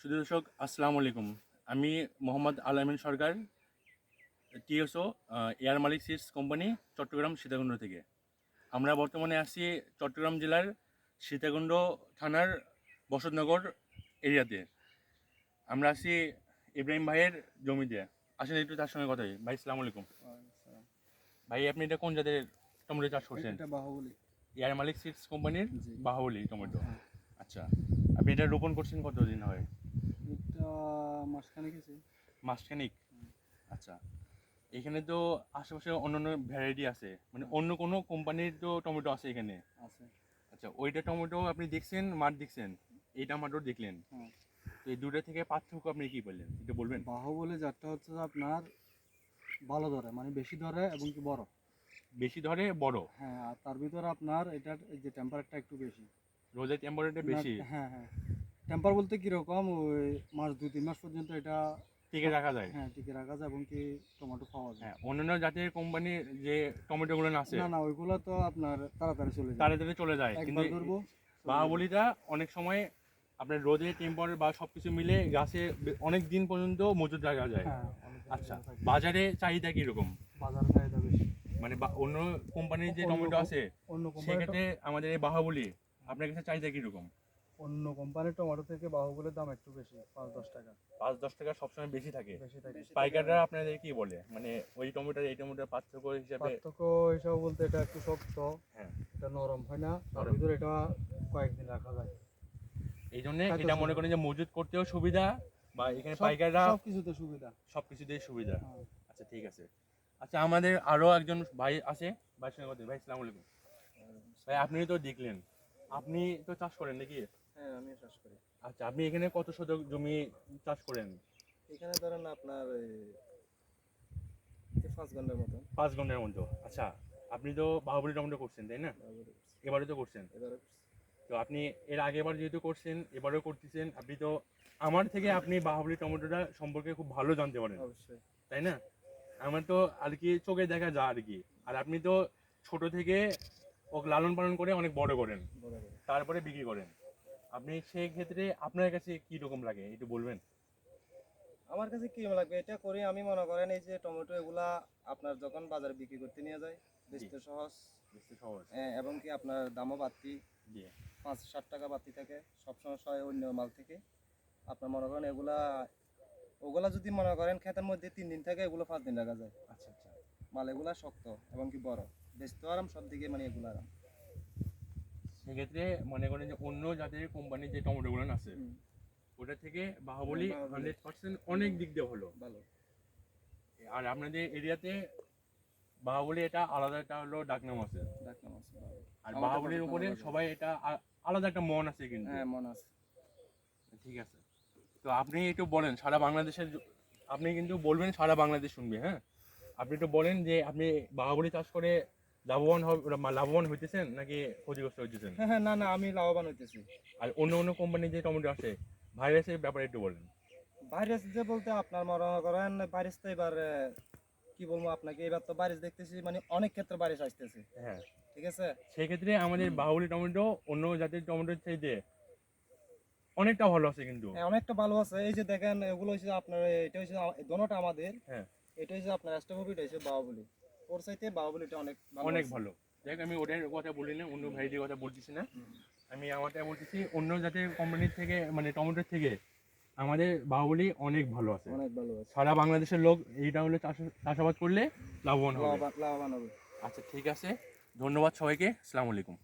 শুধু দর্শক আসসালামু আলাইকুম। আমি মোহাম্মদ আল আমিন সরকার, টিএসও এয়ার মালিক সিডস কোম্পানি, চট্টগ্রাম সীতাকুণ্ড থেকে। আমরা বর্তমানে আছি চট্টগ্রাম জেলার সীতাকুণ্ড থানার বসতনগর এরিয়াতে। আমরা আছি ইব্রাহিম ভাইয়ের জমিতে। আসেন একটু তার সঙ্গে কথা বলি। ভাই আসসালামু আলাইকুম। ভাই আপনি এটা কোন জাতের টমেটো চাষ করছেন? এটা বাহুবলী। এয়ার মালিক সিডস কোম্পানির জি। বাহুবলী টমেটো। হ্যাঁ। আচ্ছা, আপনি এটা রোপণ করছেন কতদিন হয়? এটা মাসখানেক হয়েছে। মাসখানেক। আচ্ছা, এখানে তো আশেপাশে অন্যান্য ভ্যারাইটি আছে, মানে অন্য কোনো কোম্পানির তো টমেটো আছে এখানে? আছে। আচ্ছা, ওইটা টমেটো আপনি দেখছেন, মাঠ দেখছেন, এই টমেটো দেখলেন, হ্যাঁ। তো এই দুটো থেকে পার্থক্য আপনি কি বললেন একটু বলবেন? বাহুবলী জাতটা হচ্ছে যে আপনার ভালো ধরে, মানে বেশি ধরে এবং কি বড়। বেশি ধরে, বড়। হ্যাঁ, আর তার ভিতরে আপনার এটার এই যে টেম্পারেচারটা একটু বেশি। রোদের টেম্পারেচারটা বেশি। হ্যাঁ হ্যাঁ, টেম্পার বলতে কিরকম, ওই মাস 2-3 মাস পর্যন্ত এটা টিকে রাখা যায়। হ্যাঁ টিকে রাখা যায় এবং কি টমেটো পাওয়া যায়। হ্যাঁ, অন্যান্য জাতের কোম্পানির যে টমেটোগুলো আছে না না, ওইগুলো তো আপনার তাড়াতাড়ি চলে যায়, তাড়াতাড়ি চলে যায়, কিন্তু একবার ধরবো। বাহুবলীটা অনেক সময় আপনার রোদে টেম্পারেচার বা সব কিছু মিলে গাছে অনেক দিন পর্যন্ত মজুদ রাখা যায়। হ্যাঁ, অনেক দিন আচ্ছা, থাকে। বাজারে চাহিদা কীরকম? বাজার চাহিদা বেশি। মানে অন্য কোম্পানির যে অন্য টমেটো আছে অন্য কোম্পানির সেক্ষেত্রে আমাদের এই বাহুবলী আপনার কাছে চাহিদা কীরকম? অন্য কোম্পানির টমেটো থেকে বাহুবলীর দাম একটু বেশি, 5-10 টাকা 5-10 টাকা সবসময় বেশি থাকে। বেশি থাকে। পাইকাররা আপনাদের কি বলে, মানে ওই টমেটোর এই টমেটোর পার্থক্য হিসাবে? পার্থক্য হিসাবে বলতে এটা একটু শক্ত, হ্যাঁ, এটা নরম হয় না, তার নরম। ভিতরে এটা কয়েকদিন রাখা যায়। এই জন্য খাইতে এটা মনে সুবিধা। করেন যে মজুত করতেও সুবিধা, বা এখানে সব পাইকাররা সব কিছুতে সুবিধা। সব কিছুতেই সুবিধা। হ্যাঁ। আচ্ছা, ঠিক আছে। আচ্ছা, আমাদের আরও একজন ভাই আছে, ভাইয়ের সঙ্গে কথা বলি। ভাই আসসালামু আলাইকুম। ভাই আপনি তো দেখলেন, আপনি তো চাষ করেন নাকি? হ্যাঁ, আমিও চাষ করি। আচ্ছা, আপনি এখানে কত শতক জমি চাষ করেন? এখানে ধরেন আপনার 5 ঘন্টার মতো। 5 ঘন্টার মতো। আচ্ছা, আপনি তো বাহুবলী টমেটো করছেন তাই না? এবারে তো করছেন। এবারে তো আপনি এর আগেবার যেহেতু করছেন, এবারেও করতেছেন, আপনি তো আমার থেকে আপনি বাহুবলী টমেটোটা সম্পর্কে খুব ভালো জানতে পারেন, অবশ্যই। তাই না? আমার তো আর কি চোখে দেখা যায় আর কি। আর আপনি তো ছোট থেকে ওকে লালন পালন করে অনেক বড় করেন, বরাবর। তারপরে বিক্রি করেন। আপনি সেই ক্ষেত্রে আপনার কাছে কি রকম লাগে একটু বলবেন? আমার কাছে কি লাগবে, এটা করে আমি মনে করেন এই যে টমেটো এগুলা আপনার যখন বাজারে বিক্রি করতে নিয়ে যায়, বেচতে সহজ, বুঝতে সহজ। এবং কি আপনার দামও বাড়তি, জি। 5-7 টাকা বাড়তি থাকে সব সময় অন্য মাল থেকে। আপনার মনে করেন ওগুলা যদি মনে করেন ক্ষেতের মধ্যে 3 দিন থাকে, এগুলো 5 দিন রাখা যায়। আচ্ছা আচ্ছা। মাল এগুলা শক্ত এবং কি বড়, বেচতে আরাম, সব দিকে মানে এগুলো আরাম। সেক্ষেত্রে মনে করেন যে অন্য জাতের কোম্পানির যে টমেটোগুলো আছে ওটা থেকে বাহুবলী বাহুবলী 100% অনেক দিক দিয়ে ভালো। ভালো। আর আপনাদের এরিয়াতে বাহুবলী এটা আলাদা একটা হলো ডাকনাম আছে, ডাকনাম আছে বাহুবলী। আর আমাদের বাহুবলীর ডাকনাম উপরে আলাদা। সবাই এটা আলাদা একটা মন আছে কিন্তু। হ্যাঁ, মনে আছে। ঠিক আছে, তো আপনি একটু বলেন সারা বাংলাদেশের, আপনি কিন্তু বলবেন সারা বাংলাদেশ শুনবে, হ্যাঁ? আপনি একটু বলেন যে আপনি বাহুবলী চাষ করে লাভবান হইতেছেন নাকি ক্ষতিগ্রস্ত হইতেছেন? হ্যাঁ হ্যাঁ, না না, আমি লাভবান হইতেছি। আর অন্য অন্য কোম্পানির যে টমেটো আছে ভাইরাসের ব্যাপারে একটু বলেন। ভাইরাস যে বলতে আপনার মনে করেন ভাইরাস তো এবার কি বলবো আপনাকে, এবার তো ভাইরাস দেখতেছি মানে অনেক ক্ষেত্রে ভাইরাস আসতেছে। হ্যাঁ, ঠিক আছে। সেক্ষেত্রে আমাদের বাহুবলী টমেটো অন্য জাতের টমেটোর চাইতে অনেকটা ভালো আছে কিন্তু। হ্যাঁ, অনেকটা ভালো আছে। এই যে দেখেন, এগুলো হচ্ছে আপনার, এটা হচ্ছে দোনোটা আমাদের। হ্যাঁ, এটা হচ্ছে আপনার রাষ্ট্রকবি, এটা হচ্ছে বাহুবলী। ওর চাইতে বাহুবলীটা অনেক ভালো অনেক আছে। ভালো। দেখ, আমি ওটার কথা বলি না, অন্য ভ্যারাইটির কথা বলতেছি না, আমি আমারটা বলতেছি অন্য জাতের কোম্পানির থেকে, মানে টমেটোর থেকে আমাদের বাহুবলী অনেক ভালো আছে। অনেক ভালো আছে। সারা বাংলাদেশের লোক এইটা হলে চাষাবাদ করলে লাভবান হবে। লাভবান হবে। আচ্ছা, ঠিক আছে, ধন্যবাদ সবাইকে। আসসালামু আলাইকুম।